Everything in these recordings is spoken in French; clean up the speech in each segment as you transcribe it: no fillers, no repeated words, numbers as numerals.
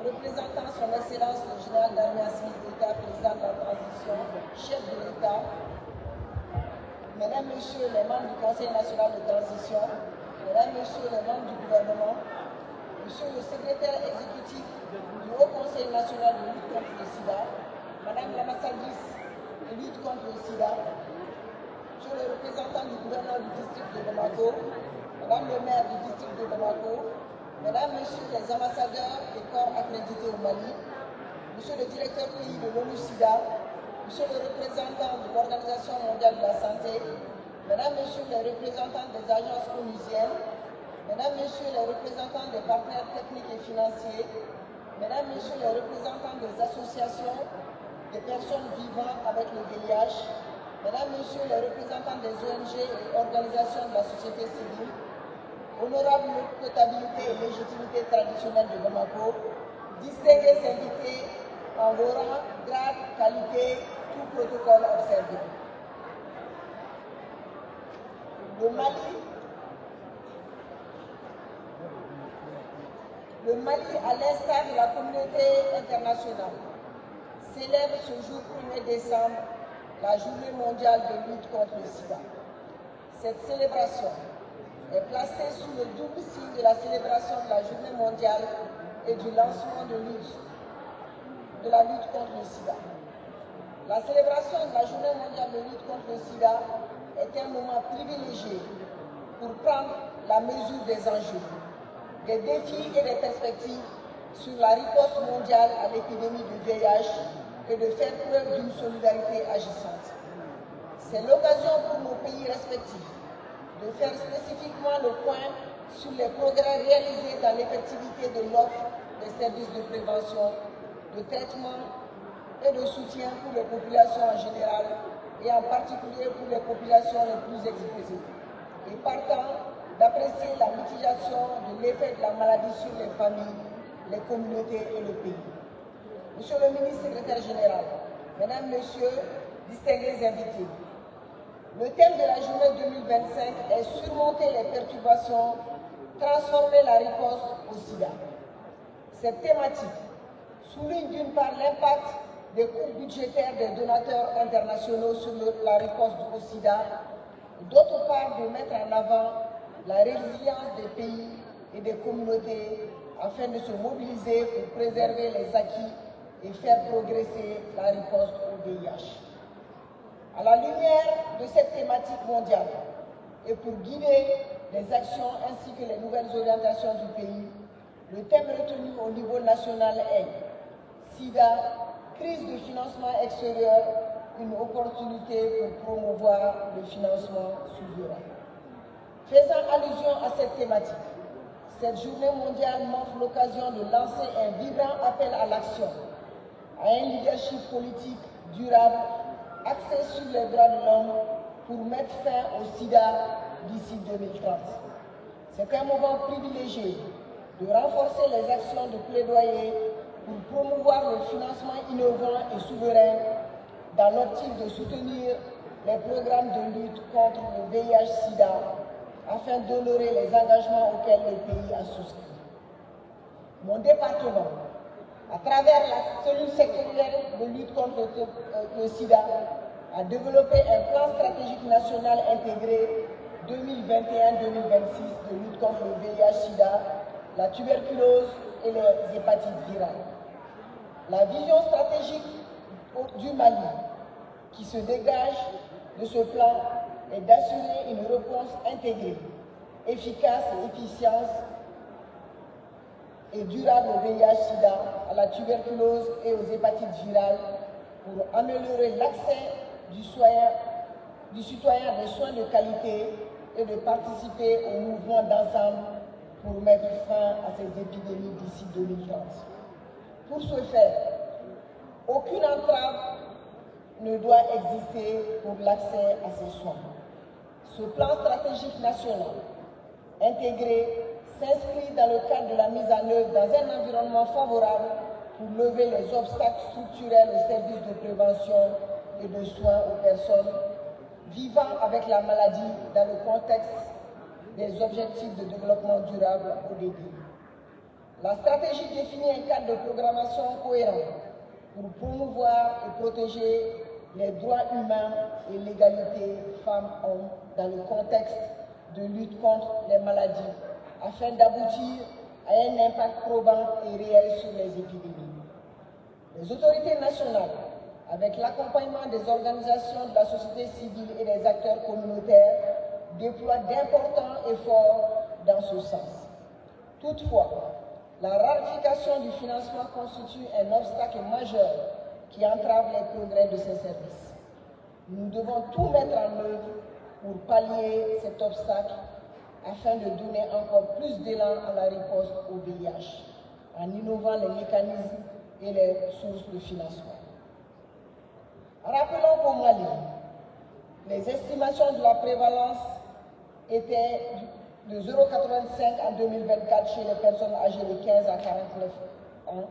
représentant son Excellence le général d'armée civil d'État, président de la transition, chef de l'État, Mesdames, Messieurs les membres du Conseil national de transition, Mesdames, Messieurs les membres du gouvernement, Monsieur le secrétaire exécutif du Haut Conseil national de lutte contre le sida, Madame l'ambassadrice de lutte contre le sida, Monsieur le représentant du gouverneur du district de Bamako, Madame le maire du district de Bamako, Mesdames, Messieurs les ambassadeurs et corps accrédités au Mali, Monsieur le directeur pays de l'ONU-SIDA, Monsieur le représentant de l'Organisation mondiale de la santé, Mesdames, Messieurs les représentants des agences onusiennes, Mesdames, Messieurs les représentants des partenaires techniques et financiers, Mesdames, Messieurs les représentants des associations des personnes vivant avec le VIH, Mesdames, Messieurs les représentants des ONG et organisations de la société civile, honorable potabilité et légitimité traditionnelle de Bamako, distingués invités en vos rangs, grade, qualité, tout protocole observé. Le Mali, à l'instar de la communauté internationale, célèbre ce jour 1er décembre la journée mondiale de lutte contre le sida. Cette célébration est placée sous le double signe de la célébration de la journée mondiale et du lancement de la lutte contre le sida. La célébration de la journée mondiale de lutte contre le sida est un moment privilégié pour prendre la mesure des enjeux, des défis et des perspectives sur la riposte mondiale à l'épidémie de VIH et de faire preuve d'une solidarité agissante. C'est l'occasion pour nos pays respectifs de faire spécifiquement le point sur les progrès réalisés dans l'effectivité de l'offre des services de prévention, de traitement et de soutien pour les populations en général et en particulier pour les populations les plus exposées, et partant d'apprécier la mitigation de l'effet de la maladie sur les familles, les communautés et le pays. Monsieur le ministre secrétaire général, Mesdames, Messieurs, distingués invités, le thème de la journée 2025 est surmonter les perturbations, transformer la riposte au sida. Cette thématique souligne d'une part l'impact des coûts budgétaires des donateurs internationaux sur la riposte au sida, d'autre part de mettre en avant la résilience des pays et des communautés afin de se mobiliser pour préserver les acquis et faire progresser la riposte au VIH. À la lumière de cette thématique mondiale et pour guider les actions ainsi que les nouvelles orientations du pays, le thème retenu au niveau national est SIDA, crise de financement extérieur, une opportunité pour promouvoir le financement souverain. Faisant allusion à cette thématique, cette journée mondiale m'offre l'occasion de lancer un vibrant appel à l'action, à un leadership politique durable axé sur les droits de l'homme pour mettre fin au sida d'ici 2030. C'est un moment privilégié de renforcer les actions de plaidoyer pour promouvoir le financement innovant et souverain dans l'optique de soutenir les programmes de lutte contre le VIH-Sida afin d'honorer les engagements auxquels le pays a souscrit. Mon département, à travers la cellule sectorielle de lutte contre le sida, a développé un plan stratégique national intégré 2021-2026 de lutte contre le VIH-Sida, la tuberculose et les hépatites virales. La vision stratégique du Mali qui se dégage de ce plan est d'assurer une réponse intégrée, efficace et efficiente et durable au VIH-Sida, à la tuberculose et aux hépatites virales pour améliorer l'accès du citoyen à des soins de qualité et de participer au mouvement d'ensemble pour mettre fin à ces épidémies d'ici 2030. Pour ce faire, aucune entrave ne doit exister pour l'accès à ces soins. Ce plan stratégique national intégré s'inscrit dans le cadre de la mise en œuvre dans un environnement favorable pour lever les obstacles structurels aux services de prévention et de soins aux personnes vivant avec la maladie dans le contexte des objectifs de développement durable ODD. La stratégie définit un cadre de programmation cohérent pour promouvoir et protéger les droits humains et l'égalité femmes-hommes dans le contexte de lutte contre les maladies, afin d'aboutir à un impact probant et réel sur les épidémies. Les autorités nationales, avec l'accompagnement des organisations de la société civile et des acteurs communautaires, déploient d'importants efforts dans ce sens. Toutefois, la rarification du financement constitue un obstacle majeur qui entrave les progrès de ces services. Nous devons tout mettre en œuvre pour pallier cet obstacle afin de donner encore plus d'élan à la riposte au VIH, en innovant les mécanismes et les sources de financement. Rappelons qu'au Mali, les estimations de la prévalence étaient de 0,85 en 2024 chez les personnes âgées de 15 à 49 ans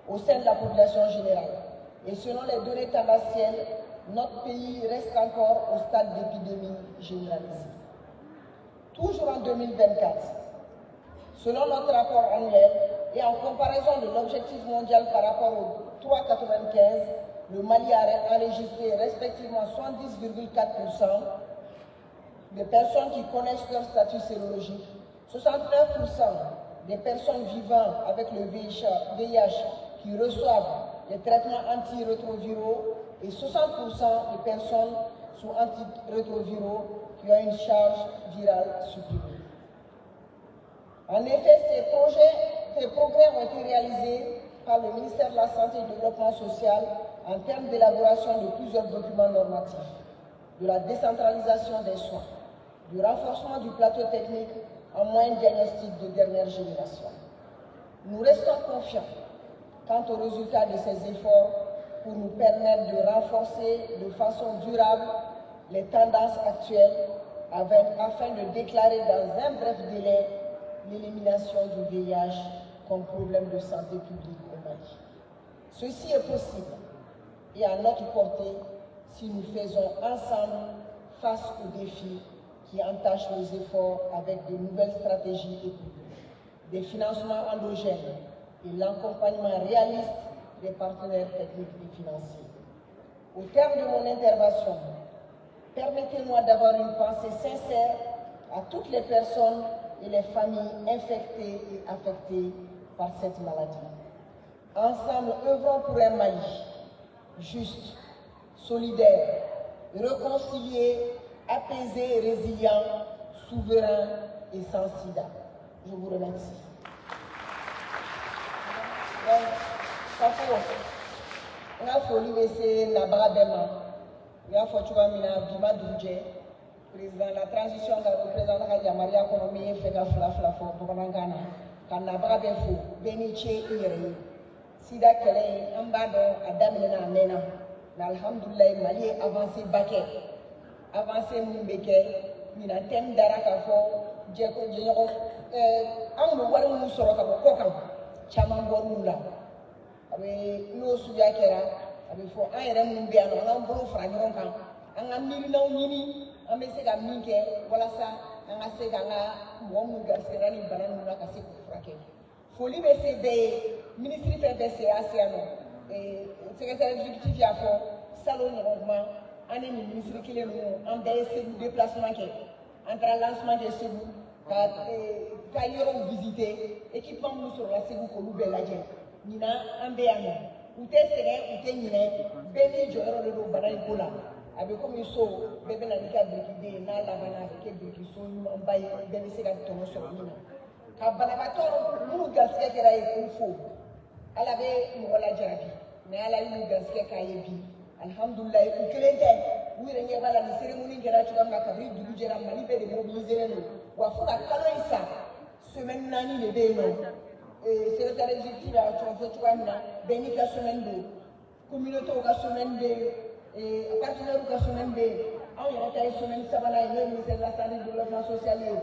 au sein de la population générale. Et selon les données tendancielles, notre pays reste encore au stade d'épidémie généralisée. Toujours en 2024, selon notre rapport annuel et en comparaison de l'objectif mondial par rapport au 3,95, le Mali a enregistré respectivement 70,4% des personnes qui connaissent leur statut sérologique, 69% des personnes vivant avec le VIH qui reçoivent les traitements antirétroviraux et 60% des personnes sous antirétroviraux qui ont une charge virale supprimée. En effet, ces progrès ont été réalisés par le ministère de la Santé et du Développement social en termes d'élaboration de plusieurs documents normatifs, de la décentralisation des soins, du renforcement du plateau technique en moyens diagnostiques de dernière génération. Nous restons confiants quant aux résultats de ces efforts pour nous permettre de renforcer de façon durable les tendances actuelles afin de déclarer dans un bref délai l'élimination du VIH comme problème de santé publique au Mali. Ceci est possible et à notre portée si nous faisons ensemble face aux défis qui entachent nos efforts avec de nouvelles stratégies économiques, des financements endogènes et l'accompagnement réaliste des partenaires techniques et financiers. Au terme de mon intervention, permettez-moi d'avoir une pensée sincère à toutes les personnes et les familles infectées et affectées par cette maladie. Ensemble, œuvrons pour un Mali juste, solidaire, réconcilié, apaisé et résilient, souverain et sans sida. Je vous remercie. Nga foli bɛ se nabaga bɛɛ ma u y'a fɔ cogoya min na bi ma dugu jɛ président la transition ka président ka yamaruya kɔnɔ min ye fɛ ka fila fɔ bamanankan na ka nabaga bɛɛ fo bɛɛ ni ce i yɛrɛ ye sida kɛlɛ in an b'a dɔn a daminɛna a mɛnna nka alihamudulilayi Mali ye avancé ba kɛ avancé min bɛ kɛ ɲinan thème dara k'a fɔ jɛɲɔgɔn anw bɛ wari minnu sɔrɔ ka bɔ kɔ kan caman bɔr'u la. A bɛ n'o suguya kɛra a bɛ fɔ an yɛrɛ minnu bɛ yan nɔ an k'an bolo fara ɲɔgɔn kan an ka miirinaw ɲini an bɛ se ka min kɛ walasa an ka se k'an ka mɔgɔ minnu garisigɛra ni bana ninnu na ka se k'u furakɛ. Foli bɛ se bɛɛ ye minisiri fɛn fɛn sera se yan nɔ secrétaire exécutif y'a fɔ salon ɲɔgɔn kuma an ni nin minisiri kelen ninnu an bɛɛ ye Segu déplacement kɛ an taara lancement kɛ Segu ka yɔrɔw visiter équipement minnu sɔrɔla Segu k'olu bɛɛ lajɛ. Ɲinan an bɛ yan nɔ u tɛ sɛgɛn u tɛ ɲinɛ bɛɛ n'i jɔyɔrɔ de don bana in ko la a bɛ komi so bɛɛ bɛ na n'i ka birikiden ye n'a labanna a bɛ kɛ birikiso ɲumanba ye bɛɛ bɛ se ka tɔnɔ sɔrɔ min na ka banabaatɔ minnu garisigɛ kɛra ye k'u fo ala bɛ mɔgɔ lajarabi mɛ ala y'u garisigɛ k'a ye bi alihamudulilayi u kelen tɛ u yɛrɛ ɲɛ b'a la ni cérémonie kɛra cogoya min na kabini dugu jɛra Mali bɛɛ de mobiliseren don wa fo ka kalo in sa semaine 4 de bɛ yen nɔ. Secrétaire exécutif a fɔ cogoya min na bɛɛ n'i ka semaine don communauté ka semaine bɛ yen partenaires ka semaine bɛ yen anw yɛrɛ ta ye semaine 3nan ye n'o ye ministère de la santé et du développement social ye n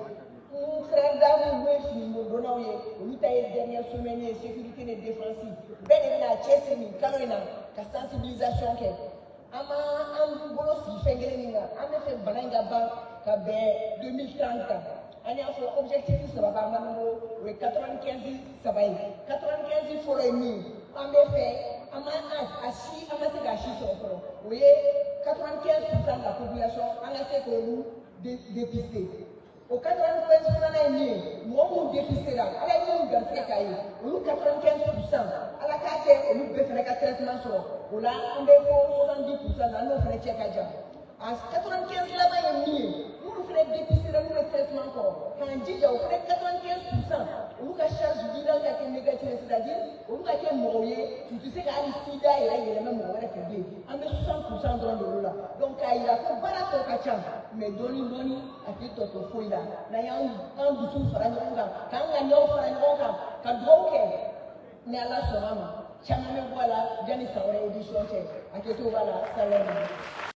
frère dames n'o ye finidonnaw ye olu ta ye dernière semaine ye sécurité et défense bɛɛ de bɛna cɛsiri nin kalo in na ka sensibilisation kɛ an ma an bolo sigi fɛn kelen min kan an bɛ fɛ bana in ka ban ka bɛn 2030 kan an y'a fɔ objectif saba b'an bolo o ye 95 saba ye 95 fɔlɔ ye min ye an bɛ fɛ an ma se k'a si sɔrɔ fɔlɔ o ye 95% de la population an ka se k'olu dépister o 95 filanan ye min ye mɔgɔ minnu dépistera ala ye minnu garisɛgɛ k'a ye olu 95% ala k'a kɛ olu bɛɛ fana ka traitement sɔrɔ o la an bɛ fɔ 70% la n'o fana cɛ ka jan a 95 laban ye min ye minnu fana dépistera n'u bɛ traitement kɔrɔ k'an jija o fana 95% olu ka charge virale ka kɛ négative c'est-à-dire olu ka kɛ mɔgɔw ye u tɛ se ka hali sida yɛrɛ yɛlɛma mɔgɔ wɛrɛ fɛ bilen an bɛ 60% dɔrɔn de olu la donc k'a yira ko baara tɔ ka ca mais dɔɔni a tɛ tɔ foyi la n'an y'an dusu fara ɲɔgɔn kan k'an ŋaniyaw fara ɲɔgɔn kan ka dugawu kɛ ni ala sɔnna a ma caman bɛ bɔ a la yanni san wɛrɛ édition cɛ a kɛtogo b'a la salamu